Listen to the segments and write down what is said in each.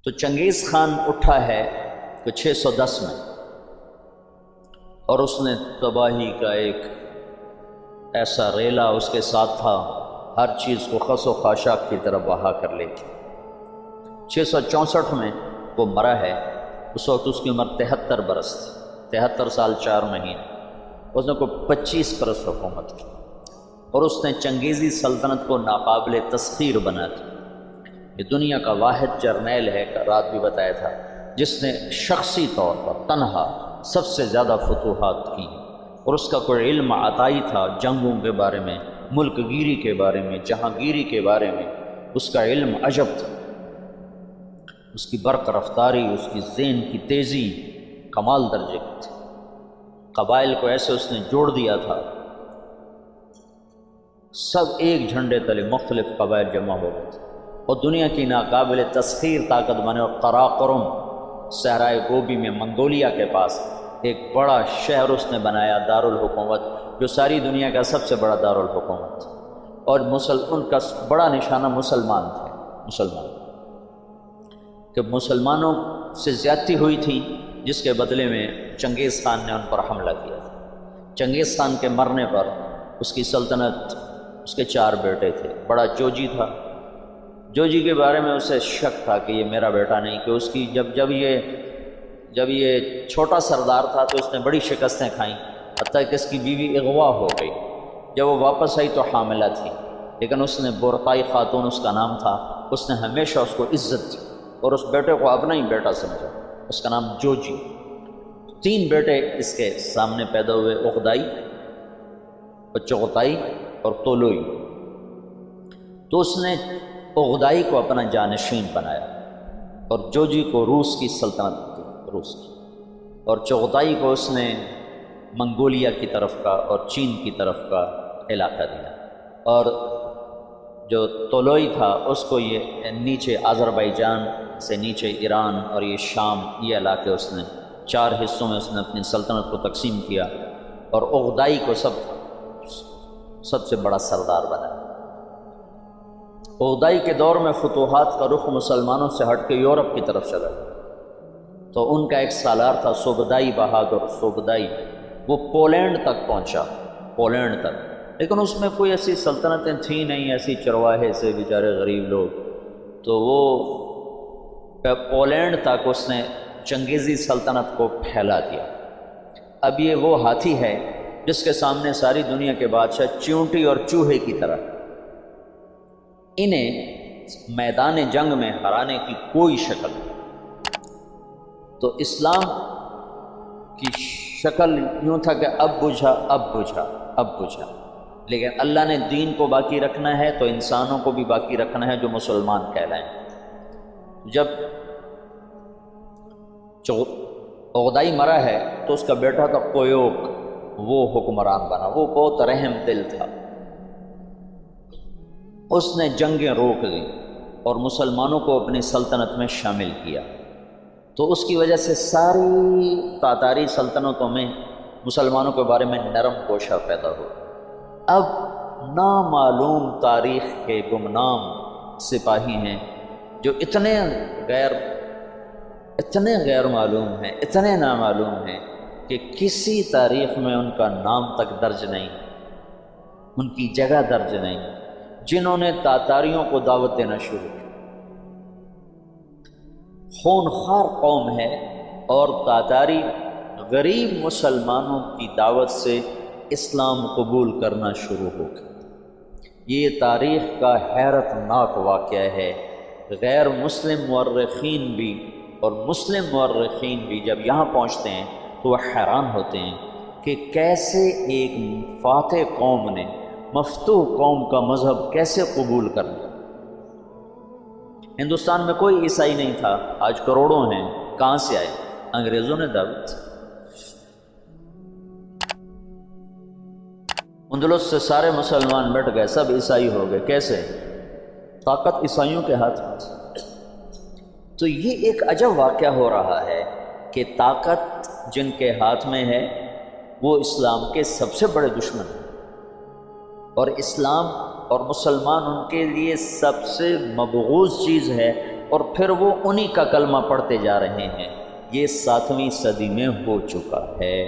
تو چنگیز خان اٹھا ہے کہ 610 میں، اور اس نے تباہی کا ایک ایسا ریلا اس کے ساتھ تھا، ہر چیز کو خس و خاشاک کی طرف بہا کر لے گی۔ 664 میں وہ مرا ہے، اس وقت اس کی عمر 73 برس تھی، 73 سال 4 مہینے۔ اس نے کوئی 25 برس حکومت کی، اور اس نے چنگیزی سلطنت کو ناقابل تسخیر بنا دیا۔ یہ دنیا کا واحد جرنیل ہے، رات بھی بتایا تھا، جس نے شخصی طور پر تنہا سب سے زیادہ فتوحات کی، اور اس کا کوئی علم عطائی تھا جنگوں کے بارے میں، ملک گیری کے بارے میں، جہاں گیری کے بارے میں، اس کا علم عجب تھا، اس کی برق رفتاری، اس کی ذہن کی تیزی کمال درجے کی تھی۔ قبائل کو ایسے اس نے جوڑ دیا تھا، سب ایک جھنڈے تلے مختلف قبائل جمع ہو گئے تھے، اور دنیا کی ناقابل تسخیر طاقت بنے۔ اور قراقرم صحرائے گوبی میں منگولیا کے پاس ایک بڑا شہر اس نے بنایا، دارالحکومت، جو ساری دنیا کا سب سے بڑا دارالحکومت تھا، اور ان کا بڑا نشانہ مسلمان تھے، کہ مسلمانوں سے زیادتی ہوئی تھی، جس کے بدلے میں چنگیز خان نے ان پر حملہ کیا تھا۔ چنگیز خان کے مرنے پر اس کی سلطنت، اس کے 4 بیٹے تھے، بڑا جوجی تھا، جوجی کے بارے میں اسے شک تھا کہ یہ میرا بیٹا نہیں، کہ اس کی جب یہ چھوٹا سردار تھا تو اس نے بڑی شکستیں کھائیں، حتیٰ کہ اس کی بیوی اغوا ہو گئی۔ جب وہ واپس آئی تو حاملہ تھی، لیکن اس نے بورتائی خاتون اس کا نام تھا، اس نے ہمیشہ اس کو عزت دی، اور اس بیٹے کو اپنا ہی بیٹا سمجھا، اس کا نام جوجی۔ 3 بیٹے اس کے سامنے پیدا ہوئے، اغدائی اور چغتائی اور طولوئی۔ تو اس نے اغدائی کو اپنا جانشین بنایا، اور جوجی کو روس کی سلطنت دی، روس کی، اور چغتائی کو اس نے منگولیا کی طرف کا اور چین کی طرف کا علاقہ دیا، اور جو طولوئی تھا اس کو یہ نیچے آذربائیجان سے نیچے ایران اور یہ شام، یہ علاقے اس نے 4 حصوں میں اس نے اپنی سلطنت کو تقسیم کیا، اور اغدائی کو سب سے بڑا سردار بنایا۔ اغدائی کے دور میں فتوحات کا رخ مسلمانوں سے ہٹ کے یورپ کی طرف چلا، تو ان کا ایک سالار تھا سوبدائی بہادر، سوبدائی، وہ پولینڈ تک پہنچا، پولینڈ تک، لیکن اس میں کوئی ایسی سلطنتیں تھیں نہیں، ایسی چرواہے سے بیچارے غریب لوگ، تو وہ پولینڈ تک اس نے چنگیزی سلطنت کو پھیلا دیا۔ اب یہ وہ ہاتھی ہے جس کے سامنے ساری دنیا کے بادشاہ چیونٹی اور چوہے کی طرح، انہیں میدان جنگ میں ہرانے کی کوئی شکل نہیں۔ تو اسلام کی شکل یوں تھا کہ اب بجھا، اب بجھا، اب بجھا، لیکن اللہ نے دین کو باقی رکھنا ہے تو انسانوں کو بھی باقی رکھنا ہے جو مسلمان کہلائیں۔ جب اغدائی مرا ہے تو اس کا بیٹا تھا قیوق، وہ حکمران بنا، وہ بہت رحم دل تھا، اس نے جنگیں روک دیں اور مسلمانوں کو اپنی سلطنت میں شامل کیا، تو اس کی وجہ سے ساری تاتاری سلطنتوں میں مسلمانوں کے بارے میں نرم گوشہ پیدا ہو۔ اب نامعلوم تاریخ کے گمنام سپاہی ہیں جو اتنے غیر معلوم ہیں، اتنے نامعلوم ہیں کہ کسی تاریخ میں ان کا نام تک درج نہیں، ان کی جگہ درج نہیں، جنہوں نے تاتاریوں کو دعوت دینا شروع کی۔ خونخوار قوم ہے، اور تاتاری غریب مسلمانوں کی دعوت سے اسلام قبول کرنا شروع ہو گیا۔ یہ تاریخ کا حیرت ناک واقعہ ہے۔ غیر مسلم مورخین بھی اور مسلم مورخین بھی جب یہاں پہنچتے ہیں تو وہ حیران ہوتے ہیں کہ کیسے ایک فاتح قوم نے مفتوح قوم کا مذہب کیسے قبول کر لیا۔ ہندوستان میں کوئی عیسائی نہیں تھا، آج کروڑوں ہیں، کہاں سے آئے؟ انگریزوں نے دعوت۔ اندلس سے سارے مسلمان مٹ گئے، سب عیسائی ہو گئے، کیسے؟ طاقت عیسائیوں کے ہاتھ میں تھی۔ تو یہ ایک عجب واقعہ ہو رہا ہے کہ طاقت جن کے ہاتھ میں ہے وہ اسلام کے سب سے بڑے دشمن ہیں، اور اسلام اور مسلمان ان کے لیے سب سے مبغوض چیز ہے، اور پھر وہ انہی کا کلمہ پڑھتے جا رہے ہیں۔ یہ 7ویں صدی میں ہو چکا ہے۔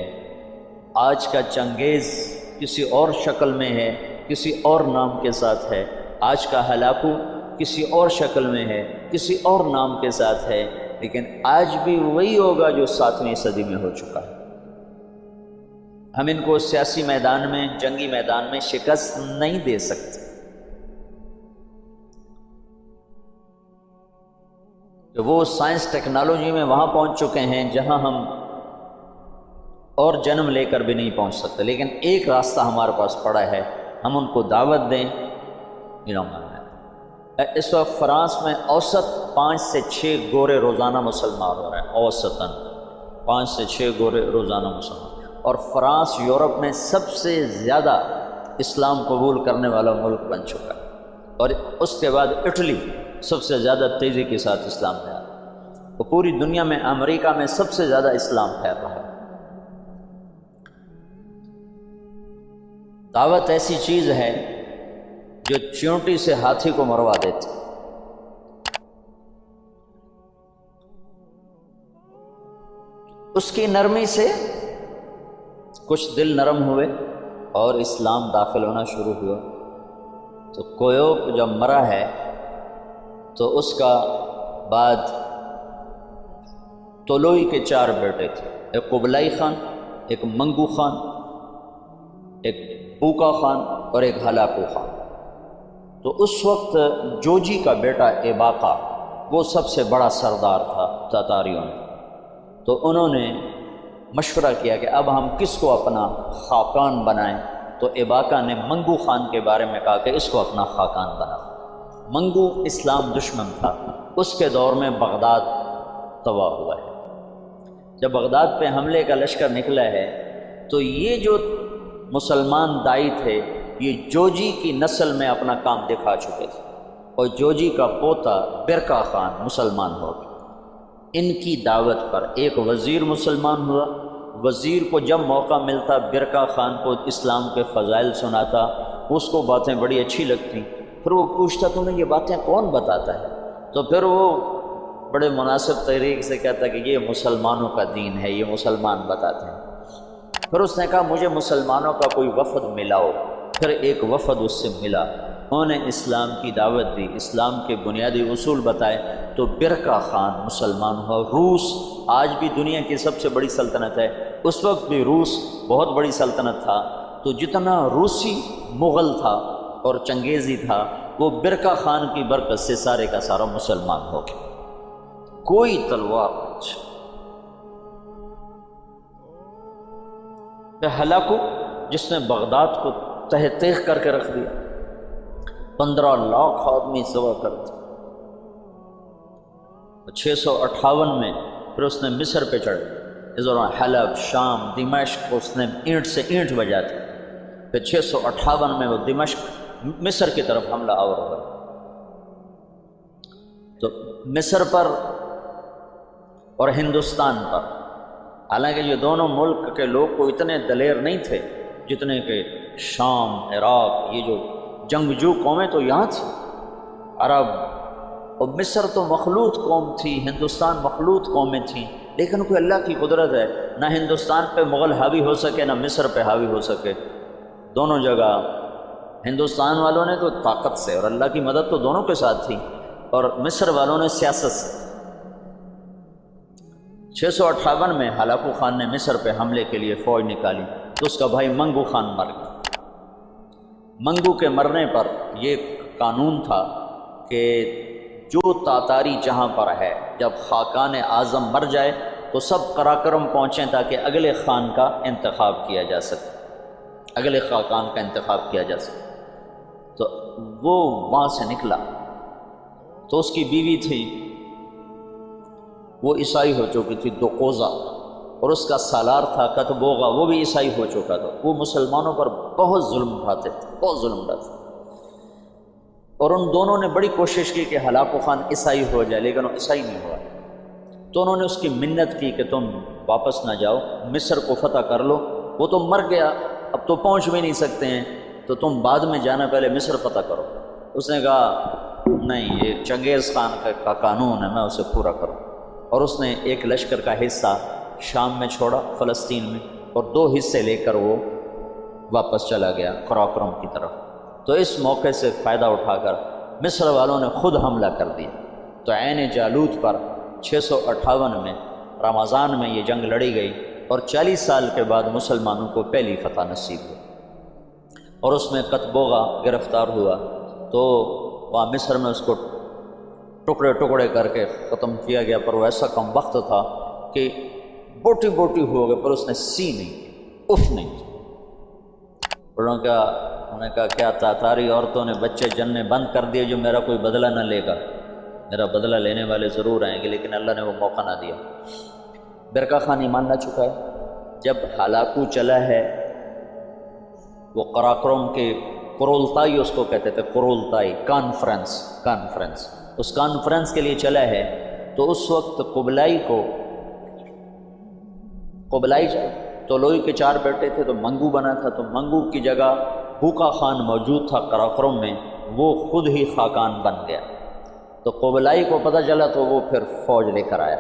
آج کا چنگیز کسی اور شکل میں ہے، کسی اور نام کے ساتھ ہے۔ آج کا ہلاکو کسی اور شکل میں ہے، کسی اور نام کے ساتھ ہے، لیکن آج بھی وہی ہوگا جو 7ویں صدی میں ہو چکا ہے۔ ہم ان کو سیاسی میدان میں، جنگی میدان میں شکست نہیں دے سکتے کہ وہ سائنس ٹیکنالوجی میں وہاں پہنچ چکے ہیں جہاں ہم اور جنم لے کر بھی نہیں پہنچ سکتے، لیکن ایک راستہ ہمارے پاس پڑا ہے، ہم ان کو دعوت دیں۔ اس وقت فرانس میں اوسط 5 سے 6 گورے روزانہ مسلمان ہو رہے ہیں، اوسطاً 5 سے 6 گورے روزانہ مسلمان، اور فرانس یورپ میں سب سے زیادہ اسلام قبول کرنے والا ملک بن چکا ہے، اور اس کے بعد اٹلی سب سے زیادہ تیزی کے ساتھ اسلام میں آ رہا ہے، اور پوری دنیا میں امریکہ میں سب سے زیادہ اسلام پھیل رہا ہے۔ دعوت ایسی چیز ہے جو چیونٹی سے ہاتھی کو مروا دیتی۔ اس کی نرمی سے کچھ دل نرم ہوئے اور اسلام داخل ہونا شروع ہوا۔ تو کویوک جب مرا ہے تو اس کا بعد طلوئی کے 4 بیٹے تھے، ایک قبلائی خان، ایک منگو خان، ایک بوکا خان اور ایک ہلاکو خان۔ تو اس وقت جوجی کا بیٹا ایباقا وہ سب سے بڑا سردار تھا تاتاریوں میں۔ تو انہوں نے مشورہ کیا کہ اب ہم کس کو اپنا خاقان بنائیں، تو ایباقا نے منگو خان کے بارے میں کہا کہ اس کو اپنا خاقان بنا۔ منگو اسلام دشمن تھا، اس کے دور میں بغداد تباہ ہوا ہے۔ جب بغداد پہ حملے کا لشکر نکلا ہے تو یہ جو مسلمان دائی تھے یہ جوجی کی نسل میں اپنا کام دکھا چکے تھے، اور جوجی کا پوتا برکا خان مسلمان ہو گیا۔ ان کی دعوت پر ایک وزیر مسلمان ہوا۔ وزیر کو جب موقع ملتا برکا خان کو اسلام کے فضائل سناتا، اس کو باتیں بڑی اچھی لگتی، پھر وہ پوچھتا تمہیں یہ باتیں کون بتاتا ہے؟ تو پھر وہ بڑے مناسب طریقے سے کہتا کہ یہ مسلمانوں کا دین ہے، یہ مسلمان بتاتے ہیں۔ پھر اس نے کہا مجھے مسلمانوں کا کوئی وفد ملاؤ۔ پھر ایک وفد اس سے ملا، انہوں نے اسلام کی دعوت دی، اسلام کے بنیادی اصول بتائے، تو برکا خان مسلمان ہوا۔ روس آج بھی دنیا کی سب سے بڑی سلطنت ہے، اس وقت بھی روس بہت بڑی سلطنت تھا۔ تو جتنا روسی مغل تھا اور چنگیزی تھا وہ برکا خان کی برکت سے سارے کا سارا مسلمان ہو گیا۔ کوئی تلوار ہلاکو جس نے بغداد کو تہ تیغ کر کے رکھ دیا، 15 لاکھ آدمی ذبح کر دیا۔ 658 میں پھر اس نے مصر پہ چڑھ، اس دوران حلب، شام، دمشق اس نے اینٹ سے اینٹ بجا دی۔ پھر 658 میں وہ دمشق مصر کی طرف حملہ آور ہوا۔ تو مصر پر اور ہندوستان پر، حالانکہ یہ دونوں ملک کے لوگ کو اتنے دلیر نہیں تھے جتنے کہ شام، عراق، یہ جو جنگجو قومیں تو یہاں تھیں، عرب، اور مصر تو مخلوط قوم تھی، ہندوستان مخلوط قومیں تھیں، لیکن کوئی اللہ کی قدرت ہے، نہ ہندوستان پہ مغل حاوی ہو سکے نہ مصر پہ حاوی ہو سکے۔ دونوں جگہ ہندوستان والوں نے تو طاقت سے، اور اللہ کی مدد تو دونوں کے ساتھ تھی، اور مصر والوں نے سیاست سے۔ 658 میں ہلاکو خان نے مصر پہ حملے کے لیے فوج نکالی تو اس کا بھائی منگو خان مر گیا۔ منگو کے مرنے پر یہ قانون تھا کہ جو تاتاری جہاں پر ہے، جب خاقان اعظم مر جائے تو سب قراقرم پہنچیں تاکہ اگلے خان کا انتخاب کیا جا سکے، اگلے خاقان کا انتخاب کیا جا سکے۔ تو وہ وہاں سے نکلا تو اس کی بیوی تھی، وہ عیسائی ہو چکی تھی، دوقوزہ، اور اس کا سالار تھا کتبوغا، وہ بھی عیسائی ہو چکا تھا۔ وہ مسلمانوں پر بہت ظلم اٹھاتے تھے، بہت ظلم اٹھاتے تھے، اور ان دونوں نے بڑی کوشش کی کہ ہلاکو خان عیسائی ہو جائے، لیکن وہ عیسائی نہیں ہوا۔ تو انہوں نے اس کی منت کی کہ تم واپس نہ جاؤ، مصر کو فتح کر لو، وہ تو مر گیا، اب تو پہنچ بھی نہیں سکتے ہیں، تو تم بعد میں جانا، پہلے مصر فتح کرو۔ اس نے کہا نہیں، یہ چنگیز خان کا قانون ہے، میں اسے پورا کروں۔ اور اس نے ایک لشکر کا حصہ شام میں چھوڑا، فلسطین میں، اور 2 حصے لے کر وہ واپس چلا گیا قراقرم کی طرف۔ تو اس موقع سے فائدہ اٹھا کر مصر والوں نے خود حملہ کر دیا۔ تو عین جالوت پر 658 میں رمضان میں یہ جنگ لڑی گئی، اور 40 سال کے بعد مسلمانوں کو پہلی فتح نصیب ہوئی، اور اس میں قطبوغا گرفتار ہوا۔ تو وہاں مصر میں اس کو ٹکڑے ٹکڑے کر کے ختم کیا گیا، پر وہ ایسا کم وقت تھا کہ بوٹی بوٹی ہو گئے، پر اس نے سی نہیں کی، اف نہیں کی۔ انہوں نے کہا کیا تاتاری عورتوں نے بچے جننے بند کر دیے جو میرا کوئی بدلہ نہ لے گا؟ میرا بدلہ لینے والے ضرور آئیں گے، لیکن اللہ نے وہ موقع نہ دیا۔ برقع خان ایمان لا چکا ہے۔ جب ہلاکو چلا ہے، وہ قراقرم کے قرولتائی اس کو کہتے تھے، قرولتائی کانفرنس، اس کانفرنس کے لیے چلا ہے، تو اس وقت قبلائی طولوئی کے 4 بیٹے تھے، تو منگو بنا تھا، تو منگو کی جگہ بوقا خان موجود تھا قراقرم میں، وہ خود ہی خاقان بن گیا۔ تو قبلائی کو پتہ چلا تو وہ پھر فوج لے کر آیا،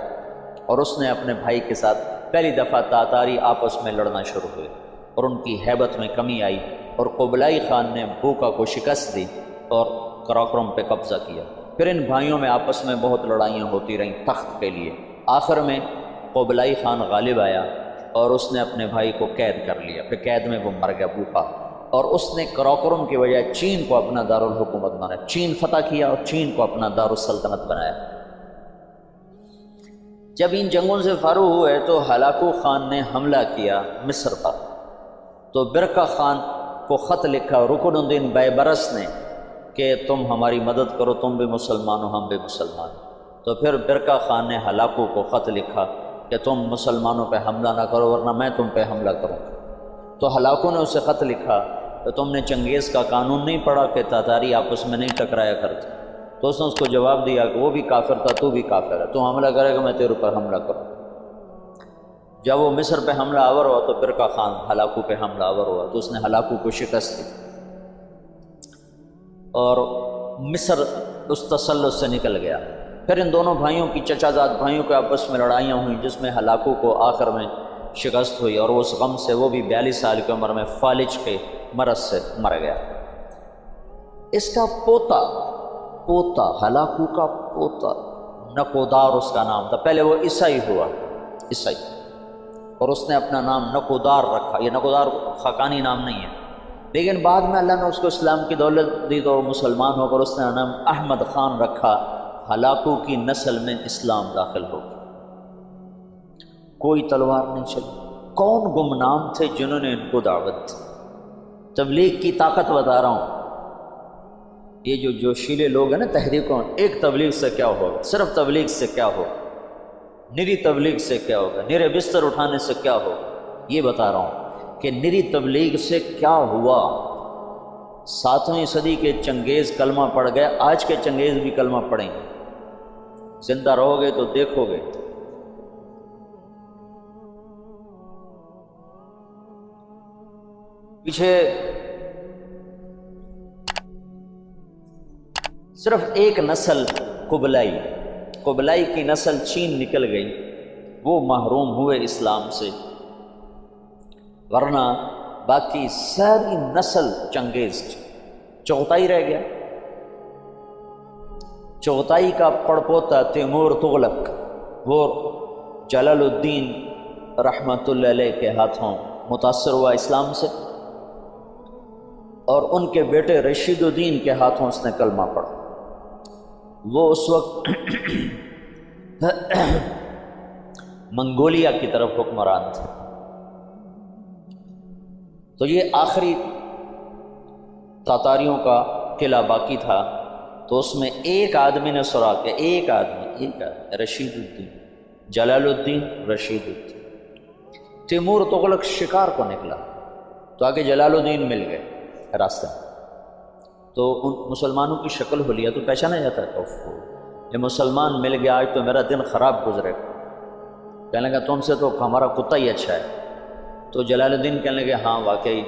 اور اس نے اپنے بھائی کے ساتھ پہلی دفعہ تاتاری آپس میں لڑنا شروع ہوئے، اور ان کی ہیبت میں کمی آئی، اور قبلائی خان نے بوقا کو شکست دی اور قراقرم پہ قبضہ کیا۔ پھر ان بھائیوں میں آپس میں بہت لڑائیاں ہوتی رہیں تخت کے لیے۔ آخر میں قبلائی خان غالب آیا، اور اس نے اپنے بھائی کو قید کر لیا، پھر قید میں وہ مر گیا بوقا، اور اس نے قراقرم کی وجہ چین کو اپنا دارالحکومت بنایا، چین فتح کیا اور چین کو اپنا دارالسلطنت بنایا۔ جب ان جنگوں سے فارغ ہوئے تو ہلاکو خان نے حملہ کیا مصر پر، تو برقع خان کو خط لکھا رکن الدین بیبرس نے کہ تم ہماری مدد کرو، تم بھی مسلمان ہو، ہم بھی مسلمان۔ تو پھر برقع خان نے ہلاکو کو خط لکھا کہ تم مسلمانوں پہ حملہ نہ کرو ورنہ میں تم پہ حملہ کروں۔ تو ہلاکو نے اسے خط لکھا کہ تم نے چنگیز کا قانون نہیں پڑھا کہ تاتاری آپس میں نہیں ٹکرایا کرتے؟ تو اس نے اس کو جواب دیا کہ وہ بھی کافر تھا، تو بھی کافر ہے، تو حملہ کرے گا میں تیرے پر حملہ کروں۔ جب وہ مصر پہ حملہ آور ہوا تو برقع خان ہلاکو پہ حملہ آور ہوا، تو اس نے ہلاکو کو شکست دی، اور مصر اس تسلط سے نکل گیا۔ پھر ان دونوں بھائیوں کی چچا زاد بھائیوں کے آپس میں لڑائیاں ہوئیں، جس میں ہلاکو کو آخر میں شکست ہوئی، اور اس غم سے وہ بھی 42 سال کی عمر میں فالج کے مرض سے مر گیا۔ اس کا پوتا ہلاکو کا پوتا نکودار اس کا نام تھا، پہلے وہ عیسائی ہوا، عیسائی، اور اس نے اپنا نام نکودار رکھا۔ یہ نکودار خاقانی نام نہیں ہے، لیکن بعد میں اللہ نے اس کو اسلام کی دولت دی تو مسلمان ہو کر اس نے نام احمد خان رکھا۔ ہلاکو کی نسل میں اسلام داخل ہو گیا، کوئی تلوار نہیں چلی۔ کون گمنام تھے جنہوں نے ان کو دعوت دی؟ تبلیغ کی طاقت بتا رہا ہوں۔ یہ جو جوشیلے لوگ ہیں نا تحریکوں، ایک تبلیغ سے کیا ہوگا، صرف تبلیغ سے کیا ہوگا، نری تبلیغ سے کیا ہوگا، نرے بستر اٹھانے سے کیا ہوگا، یہ بتا رہا ہوں کہ نری تبلیغ سے کیا ہوا۔ 7ویں صدی کے چنگیز کلمہ پڑھ گئے، آج کے چنگیز بھی کلمہ پڑھیں گے، زندہ رہو گے تو دیکھو گے۔ پیچھے صرف ایک نسل قبلائی کی نسل چین نکل گئی، وہ محروم ہوئے اسلام سے، ورنہ باقی ساری نسل چنگیز چغتائی رہ گیا۔ چغتائی کا پڑپوتا تیمور تغلق، وہ جلال الدین رحمۃ اللہ علیہ کے ہاتھوں متاثر ہوا اسلام سے، اور ان کے بیٹے رشید الدین کے ہاتھوں اس نے کلمہ پڑھا۔ وہ اس وقت منگولیا کی طرف حکمران تھے۔ تو یہ آخری تاتاریوں کا قلعہ باقی تھا، تو اس میں ایک آدمی نے سراغ کیا، ایک آدمی رشید الدین، جلال الدین رشید الدین۔ تیمور تغلق شکار کو نکلا تو آگے جلال الدین مل گئے راستے میں، تو ان مسلمانوں کی شکل حلیہ تو پہچانا جاتا ہے، یہ مسلمان مل گیا، آج تو میرا دن خراب گزرے گا۔ کہنے لگا تم سے تو ہمارا کتا ہی اچھا ہے۔ تو جلال الدین کہنے لگے ہاں واقعی،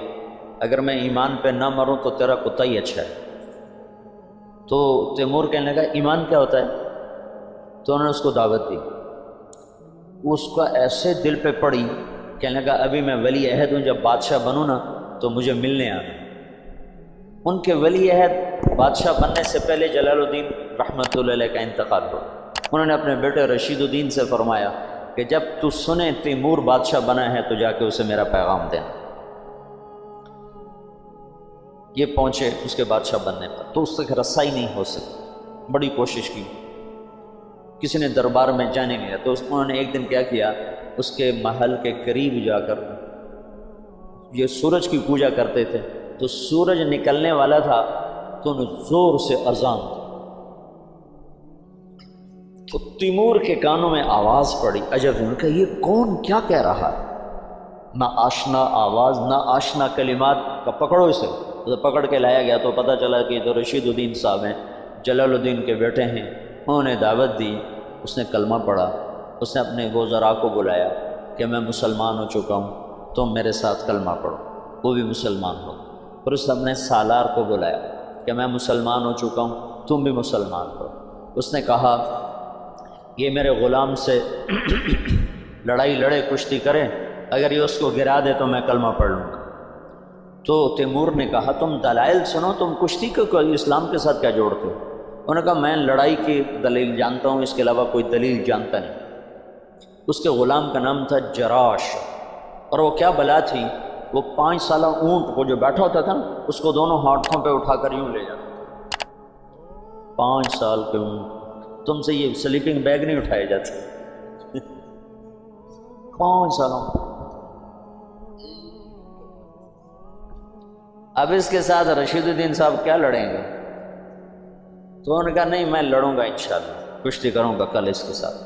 اگر میں ایمان پہ نہ مروں تو تیرا کتا ہی اچھا ہے۔ تو تیمور کہنے لگا ایمان کیا ہوتا ہے؟ تو انہوں نے اس کو دعوت دی. اس کا ایسے دل پہ پڑی، کہنے لگا ابھی میں ولی عہد ہوں، جب بادشاہ بنوں نا تو مجھے ملنے آنا. ان کے ولی عہد بادشاہ بننے سے پہلے جلال الدین رحمۃ اللہ علیہ کا انتقال ہوا. انہوں نے اپنے بیٹے رشید الدین سے فرمایا کہ جب تو سنے تیمور بادشاہ بنا ہے تو جا کے اسے میرا پیغام دینا. یہ پہنچے اس کے بادشاہ بننے پر، تو اس تک رسائی نہیں ہو سکی. بڑی کوشش کی، کسی نے دربار میں جانے نہیں دیا. تو انہوں نے ایک دن کیا کیا، اس کے محل کے قریب جا کر، یہ سورج کی پوجا کرتے تھے، تو سورج نکلنے والا تھا تو انہوں نے زور سے اذان دی. تو تیمور کے کانوں میں آواز پڑی. عجب، ان کا یہ کون کیا کہہ رہا ہے؟ نہ آشنا آواز نہ آشنا کلمات کا. پکڑو اسے. تو پکڑ کے لایا گیا تو پتہ چلا کہ جو رشید الدین صاحب ہیں، جلال الدین کے بیٹے ہیں. انہوں نے دعوت دی، اس نے کلمہ پڑھا. اس نے اپنے وزراء کو بلایا کہ میں مسلمان ہو چکا ہوں، تم میرے ساتھ کلمہ پڑھو. وہ بھی مسلمان ہو. پھر اس نے اپنے سالار کو بلایا کہ میں مسلمان ہو چکا ہوں، تم بھی مسلمان ہو. اس نے کہا یہ میرے غلام سے لڑائی لڑے، کشتی کرے، اگر یہ اس کو گرا دے تو میں کلمہ پڑھ لوں گا. تو تیمور نے کہا تم دلائل سنو، تم کشتی کو اسلام کے ساتھ کیا جوڑتے ہو؟ انہوں نے کہا میں لڑائی کی دلیل جانتا ہوں، اس کے علاوہ کوئی دلیل جانتا نہیں. اس کے غلام کا نام تھا جراش، اور وہ کیا بلا تھی، وہ 5 سالہ اونٹ کو جو بیٹھا ہوتا تھا نا، اس کو دونوں ہاتھوں پہ اٹھا کر یوں لے جاتا. 5 سال کے اونٹ. تم سے یہ سلیپنگ بیگ نہیں اٹھائے جاتے. 5 سالوں. اب اس کے ساتھ رشید الدین صاحب کیا لڑیں گے؟ تو انہوں نے کہا نہیں میں لڑوں گا انشاءاللہ، کشتی کروں گا کل اس کے ساتھ.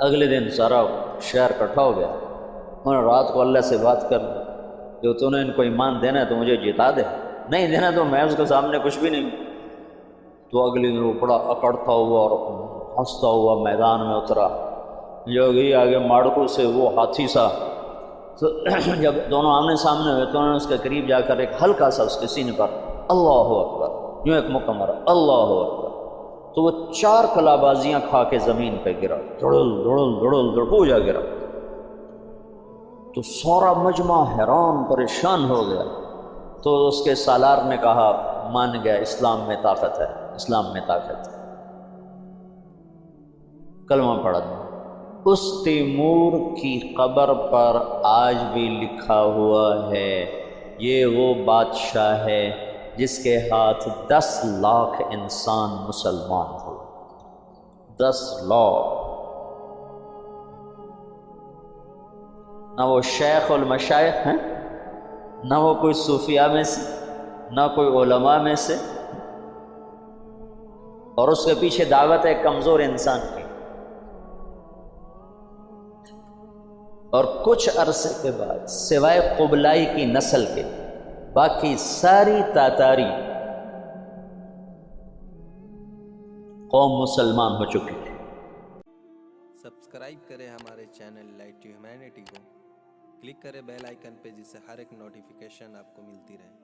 اگلے دن سارا شہر اکٹھا ہو گیا. انہوں نے رات کو اللہ سے بات کر لی کہ تو نے ان کو ایمان دینا ہے تو مجھے جتا دے، نہیں دینا تو میں اس کے سامنے کچھ بھی نہیں. تو اگلے دن وہ بڑا اکڑتا ہوا اور ہنستا ہوا میدان میں اترا. جو گئی آگے ماڑکو سے وہ ہاتھی سا. تو جب دونوں آمنے سامنے ہوئے تو انہوں نے اس کے قریب جا کر ایک ہلکا سا اس کے سینے پر اللہ اکبر یوں ایک مکہ مارا، اللہ اکبر. تو وہ 4 کلابازیاں کھا کے زمین پہ گرا، دھڑل دھڑل دھڑل دھڑ پوجا گرا. تو سارا مجمع حیران پریشان ہو گیا. تو اس کے سالار نے کہا مان گیا، اسلام میں طاقت ہے، اسلام میں طاقت ہے. کلمہ پڑھا. اس تیمور کی قبر پر آج بھی لکھا ہوا ہے یہ وہ بادشاہ ہے جس کے ہاتھ 10 لاکھ انسان مسلمان ہو. 10 لاکھ. نہ وہ شیخ المشائخ ہیں، نہ وہ کوئی صوفیاء میں سے، نہ کوئی علماء میں سے، اور اس کے پیچھے دعوت ہے کمزور انسان کی. اور کچھ عرصے کے بعد سوائے قبلائی کی نسل کے باقی ساری تاتاری قوم مسلمان ہو چکی ہے. سبسکرائب کریں ہمارے چینل لائٹ ٹو ہیومینٹی کو، کلک کریں بیل آئیکن پہ جس سے ہر ایک نوٹیفیکیشن آپ کو ملتی رہے.